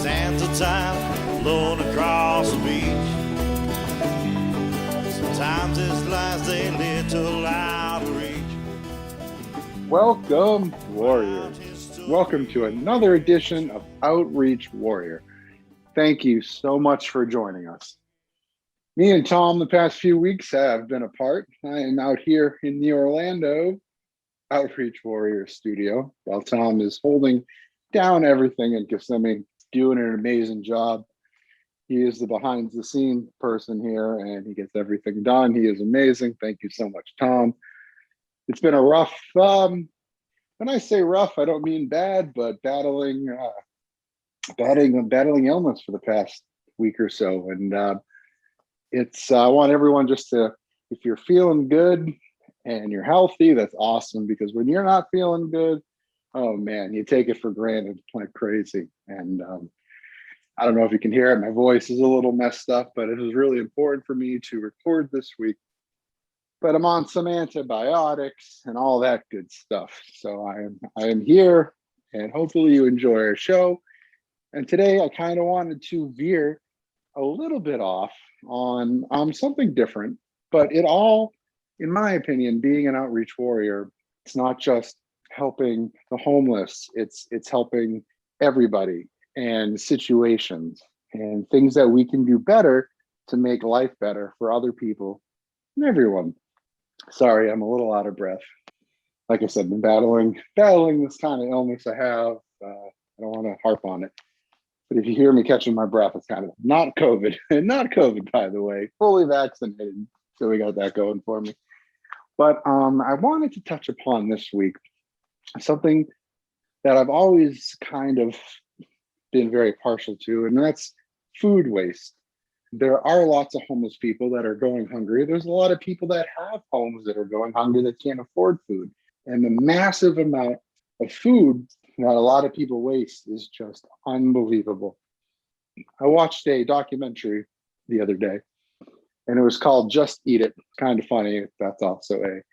Sands of time blowing across the beach. Sometimes it's lies they little outreach. Welcome, Warriors. Welcome to another edition of Outreach Warrior. Thank you so much for joining us. Me and Tom the past few weeks have been apart. I am out here in the Orlando Outreach Warrior studio while Tom is holding down everything in Kissimmee, doing an amazing job. He is the behind the scenes person here and he gets everything done. He is amazing. Thank you so much, Tom. It's been a rough, when I say rough, I don't mean bad, but battling illness for the past week or so. And I want everyone just to, if you're feeling good and you're healthy, that's awesome, because when you're not feeling good, oh man, you take it for granted like crazy. And I don't know if you can hear it. My voice is a little messed up, but it was really important for me to record this week. But I'm on some antibiotics and all that good stuff. So I am here, and hopefully you enjoy our show. And today I kind of wanted to veer a little bit off on something different, but it all, in my opinion, being an outreach warrior, it's not just helping the homeless, it's helping everybody and situations and things that we can do better to make life better for other people and everyone. Sorry, I'm a little out of breath. Like I said, I've been battling this kind of illness I have. I don't want to harp on it. But if you hear me catching my breath, it's kind of not COVID. Not COVID, by the way. Fully vaccinated. So we got that going for me. But I wanted to touch upon this week something that I've always kind of been very partial to, and that's food waste. There are lots of homeless people that are going hungry. There's a lot of people that have homes that are going hungry that can't afford food. And the massive amount of food that a lot of people waste is just unbelievable. I watched a documentary the other day, and it was called Just Eat It. Kind of funny. That's also a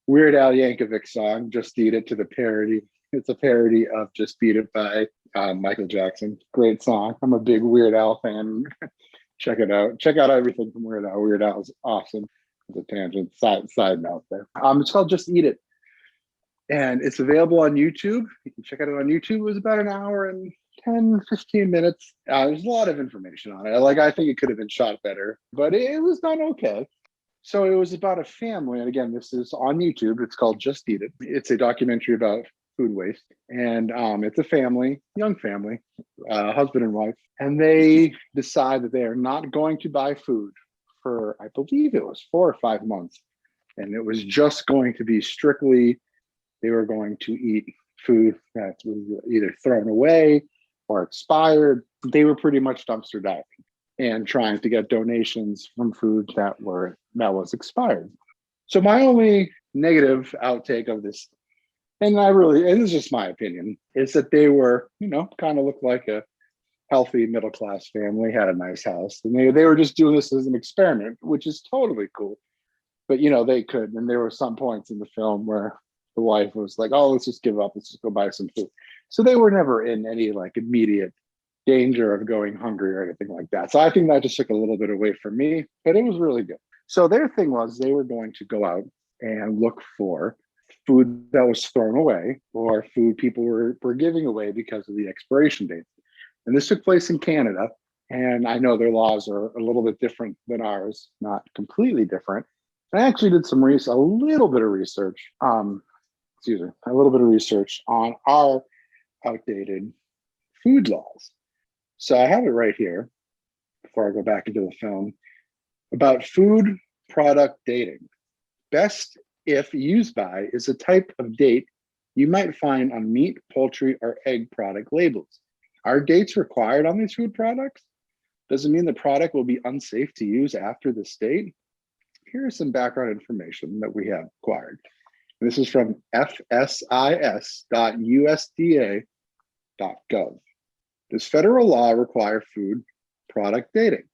Weird Al Yankovic song, Just Eat It, to the parody. It's a parody of Just Beat It by Michael Jackson. Great song. I'm a big Weird Al fan. Check it out. Check out everything from Weird Al. Weird Al is awesome. It's a tangent, side note there. It's called Just Eat It. And it's available on YouTube. You can check it out on YouTube. It was about an hour and 10, 15 minutes. There's a lot of information on it. I think it could have been shot better, but it was done okay. So it was about a family. And again, this is on YouTube. It's called Just Eat It. It's a documentary about food waste. And it's a family, young family, husband and wife. And they decide that they are not going to buy food for, I believe it was 4 or 5 months. And it was just going to be strictly, they were going to eat food that was either thrown away or expired. They were pretty much dumpster diving and trying to get donations from food that was expired. So my only negative outtake of this, and this is just my opinion, is that they were, kind of looked like a healthy middle-class family, had a nice house, and they were just doing this as an experiment, which is totally cool. But, they could, and there were some points in the film where the wife was like, oh, let's just give up, let's just go buy some food. So they were never in any immediate danger of going hungry or anything like that. So I think that just took a little bit away from me, but it was really good. So their thing was they were going to go out and look for food that was thrown away or food people were giving away because of the expiration date. And this took place in Canada. And I know their laws are a little bit different than ours, not completely different. I actually did a little bit of research on our outdated food laws. So I have it right here before I go back into the film about food product dating. Best if used by is a type of date you might find on meat, poultry, or egg product labels. Are dates required on these food products? Does it mean the product will be unsafe to use after this date? Here is some background information that we have acquired. And this is from fsis.usda.gov. Does federal law require food product dating?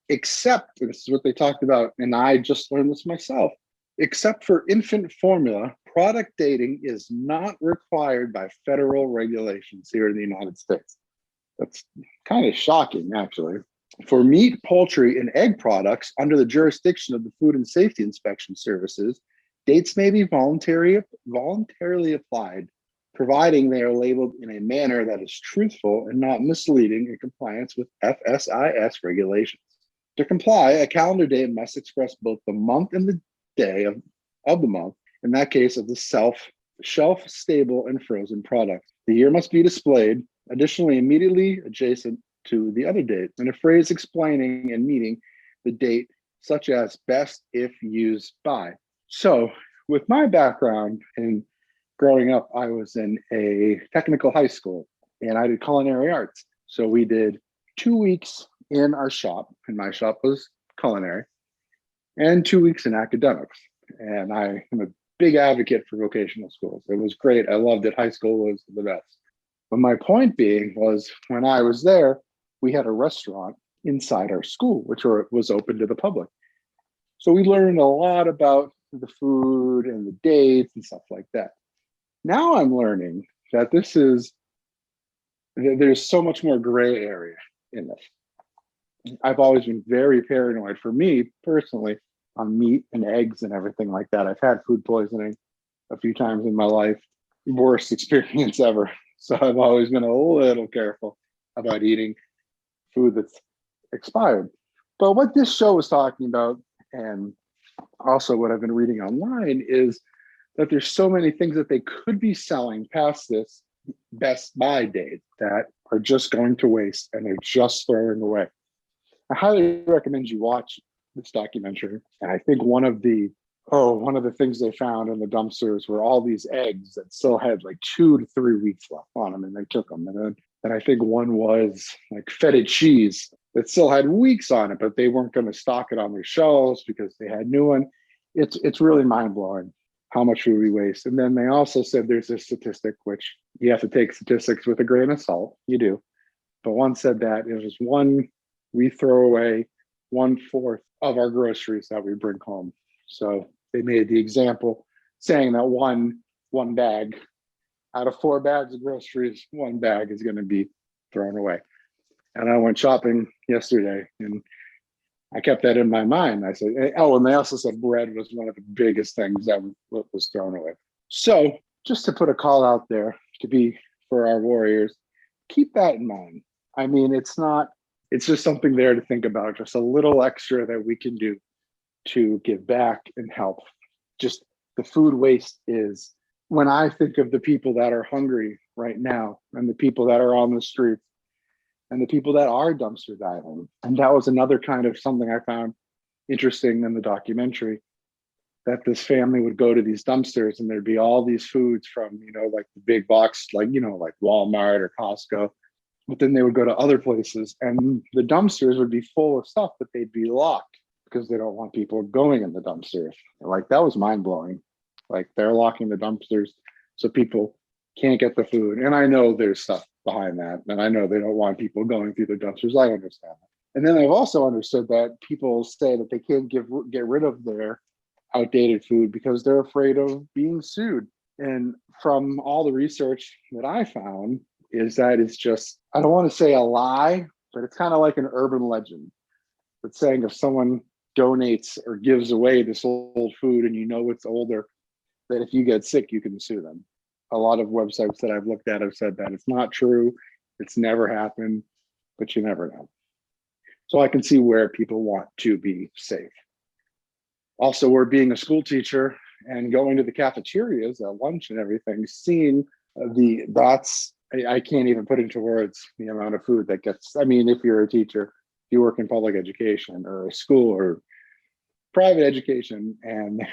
except, and this is what they talked about, and I just learned this myself, except for infant formula, product dating is not required by federal regulations here in the United States. That's kind of shocking, actually. For meat, poultry, and egg products under the jurisdiction of the Food and Safety Inspection Services, dates may be voluntarily applied, providing they are labeled in a manner that is truthful and not misleading in compliance with FSIS regulations. To comply, a calendar date must express both the month and the day of the month, in that case of the shelf stable and frozen product. The year must be displayed, additionally immediately adjacent to the other date, and a phrase explaining and meaning the date, such as best if used by. So with my background in growing up, I was in a technical high school and I did culinary arts. So we did 2 weeks in our shop, and my shop was culinary, and 2 weeks in academics. And I am a big advocate for vocational schools. It was great. I loved it. High school was the best. But my point being was, when I was there, we had a restaurant inside our school, which was open to the public. So we learned a lot about the food and the dates and stuff like that. Now I'm learning that there's so much more gray area in this. I've always been very paranoid, for me personally, on meat and eggs and everything like that. I've had food poisoning a few times in my life, worst experience ever. So I've always been a little careful about eating food that's expired. But what this show was talking about, and also what I've been reading online, is that there's so many things that they could be selling past this best by date that are just going to waste and they're just throwing away. I highly recommend you watch this documentary. And I think one of the things they found in the dumpsters were all these eggs that still had like 2 to 3 weeks left on them, and they took them. And I think one was like feta cheese that still had weeks on it, but they weren't going to stock it on their shelves because they had new one. It's really mind blowing how much food we waste. And then they also said there's this statistic, which you have to take statistics with a grain of salt. You do. But one said that it was we throw away 1/4 of our groceries that we bring home. So they made the example saying that one bag out of 4 bags of groceries, 1 bag is going to be thrown away. And I went shopping yesterday and I kept that in my mind. I said, oh, and they also said bread was one of the biggest things that was thrown away. So just to put a call out there for our warriors, keep that in mind. I mean, it's just something there to think about, just a little extra that we can do to give back and help. Just the food waste is, when I think of the people that are hungry right now and the people that are on the streets and the people that are dumpster diving. And that was another kind of something I found interesting in the documentary, that this family would go to these dumpsters and there'd be all these foods from, like the big box, like Walmart or Costco. But then they would go to other places and the dumpsters would be full of stuff, but they'd be locked because they don't want people going in the dumpsters. Like, that was mind blowing. Like, they're locking the dumpsters so people can't get the food. And I know there's stuff behind that. And I know they don't want people going through the dumpsters. I understand that. And then I've also understood that people say that they can't get rid of their outdated food because they're afraid of being sued. And from all the research that I found is that it's just, I don't want to say a lie, but it's kind of like an urban legend. It's saying if someone donates or gives away this old food and it's older, that if you get sick, you can sue them. A lot of websites that I've looked at have said that it's not true. It's never happened, but you never know. So I can see where people want to be safe. Also, we're being a school teacher and going to the cafeterias at lunch and everything, seeing I can't even put into words the amount of food that gets, if you're a teacher, if you work in public education or a school or private education, and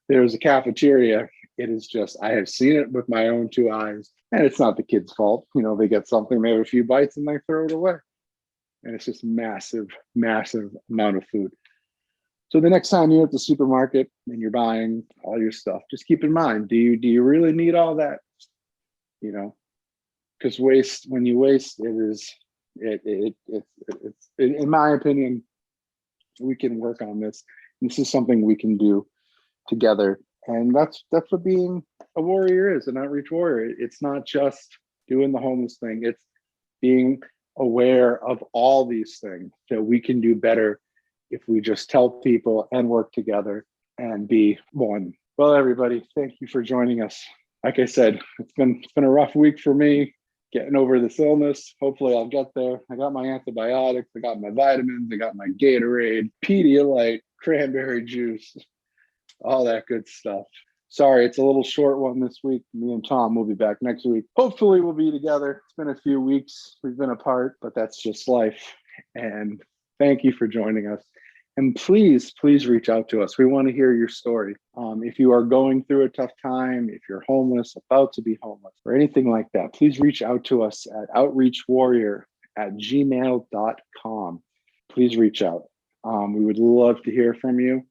there's a cafeteria, it is just, I have seen it with my own 2 eyes, and it's not the kids' fault. They get something, they have a few bites and they throw it away. And it's just massive, massive amount of food. So the next time you're at the supermarket and you're buying all your stuff, just keep in mind, do you really need all that? Because when you waste, it's in my opinion, we can work on this. This is something we can do together. And that's what being a warrior is, an outreach warrior. It's not just doing the homeless thing. It's being aware of all these things that we can do better if we just tell people and work together and be one. Well, everybody, thank you for joining us. Like I said, it's been a rough week for me getting over this illness. Hopefully I'll get there. I got my antibiotics, I got my vitamins, I got my Gatorade, Pedialyte, cranberry juice, all that good stuff. Sorry, it's a little short one this week. Me and Tom will be back next week. Hopefully we'll be together. It's been a few weeks. We've been apart, but that's just life. And thank you for joining us. And please reach out to us. We want to hear your story. If you are going through a tough time, if you're homeless, about to be homeless, or anything like that, please reach out to us at outreachwarrior@gmail.com. Please reach out. We would love to hear from you.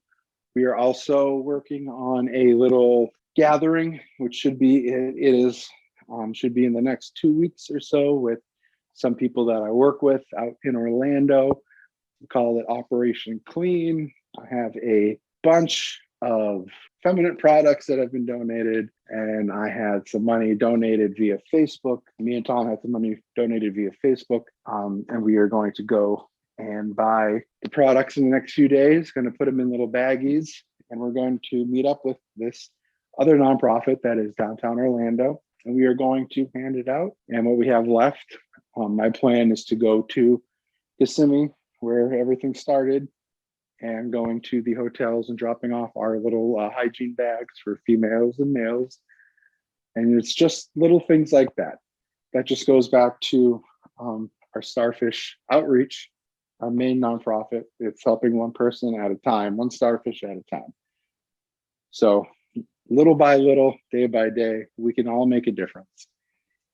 We are also working on a little gathering, which should be in the next 2 weeks or so, with some people that I work with out in Orlando. We call it Operation Clean. I have a bunch of feminine products that have been donated, and I had some money donated via Facebook. Me and Tom had some money donated via Facebook, and we are going to go and buy the products in the next few days, going to put them in little baggies, and we're going to meet up with this other nonprofit that is downtown Orlando, and we are going to hand it out. And what we have left, my plan is to go to Kissimmee, where everything started, and going to the hotels and dropping off our little hygiene bags for females and males. And it's just little things like that. That just goes back to our Starfish outreach, our main nonprofit. It's helping one person at a time, one starfish at a time. So little by little, day by day, we can all make a difference.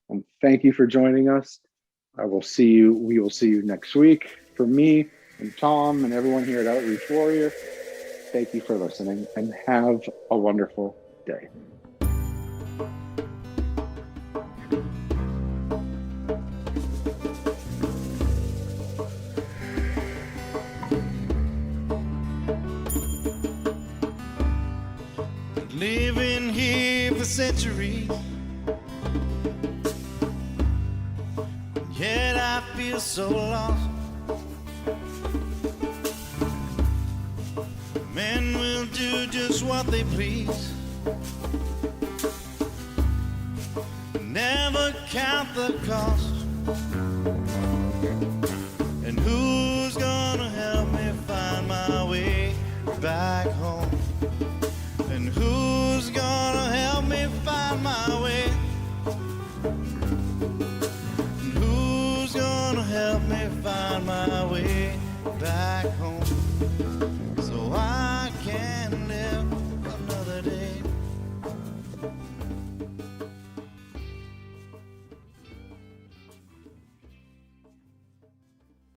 And thank you for joining us. We will see you next week. For me and Tom and everyone here at Outreach Warrior, thank you for listening and have a wonderful day. Living here for centuries, yet I feel so lost. Men will do just what they please, never count the cost. And who's gonna help me find my way back home? And who's gonna help me find my way? And who's gonna help me find my way back home?